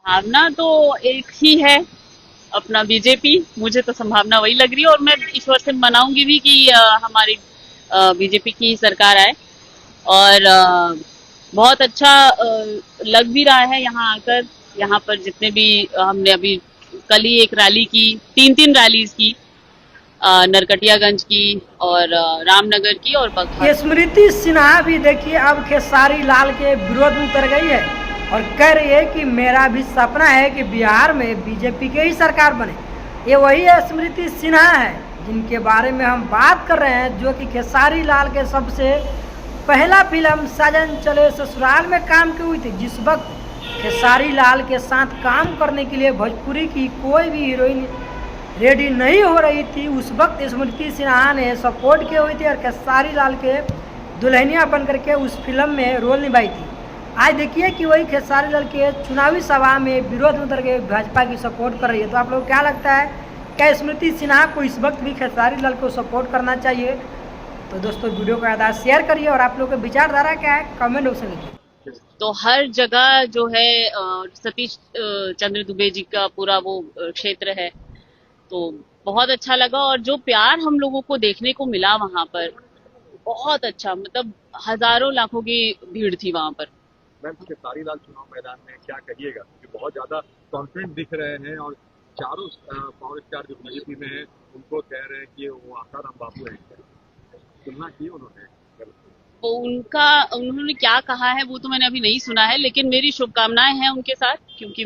भावना तो एक ही है, अपना बीजेपी। मुझे तो संभावना वही लग रही है और मैं ईश्वर से मनाऊंगी भी कि हमारी बीजेपी की सरकार आए। और बहुत अच्छा लग भी रहा है यहाँ आकर। यहाँ पर जितने भी हमने अभी कल ही एक रैली की, तीन तीन रैलीज की, नरकटियागंज की और रामनगर की और बगहा की। स्मृति सिन्हा भी देखिए अब खेसारी लाल के विरोध में उतर गई है और कह रही है कि मेरा भी सपना है कि बिहार में बीजेपी की ही सरकार बने। ये वही स्मृति सिन्हा है जिनके बारे में हम बात कर रहे हैं, जो कि खेसारी लाल के सबसे पहला फिल्म साजन चले ससुराल में काम की हुई थी। जिस वक्त खेसारी लाल के साथ काम करने के लिए भोजपुरी की कोई भी हीरोइन रेडी नहीं हो रही थी, उस वक्त स्मृति सिन्हा ने सपोर्ट की हुई थी और खेसारी लाल के दुल्हनिया बन करके उस फिल्म में रोल निभाई थी। आज देखिए कि वही खेसारी लाल के चुनावी सभा में विरोध में उतर के भाजपा की सपोर्ट कर रही है। तो आप लोग क्या लगता है, क्या स्मृति सिन्हा को इस वक्त भी खेसारी लाल को सपोर्ट करना चाहिए? तो दोस्तों वीडियो को आधा शेयर करिए और आप लोग का विचारधारा क्या है कमेंट ऑप्शन लिखिए। तो हर जगह जो है सतीश चंद्र दुबे जी का पूरा वो क्षेत्र है, तो बहुत अच्छा लगा। और जो प्यार हम लोगों को देखने को मिला वहां पर, बहुत अच्छा, मतलब हजारों लाखों की भीड़ थी वहां पर। मैम, खेसारी लाल चुनाव मैदान में क्या कहिएगा, क्योंकि बहुत ज्यादा कॉन्फिडेंट दिख रहे हैं और चारों पावर स्टार जो बीजेपी में है उनको कह रहे हैं कि वो आसाराम बाबू है। तुलना की उन्होंने। वो उन्होंने क्या कहा है वो तो मैंने अभी नहीं सुना है, लेकिन मेरी शुभकामनाएं हैं उनके साथ, क्योंकि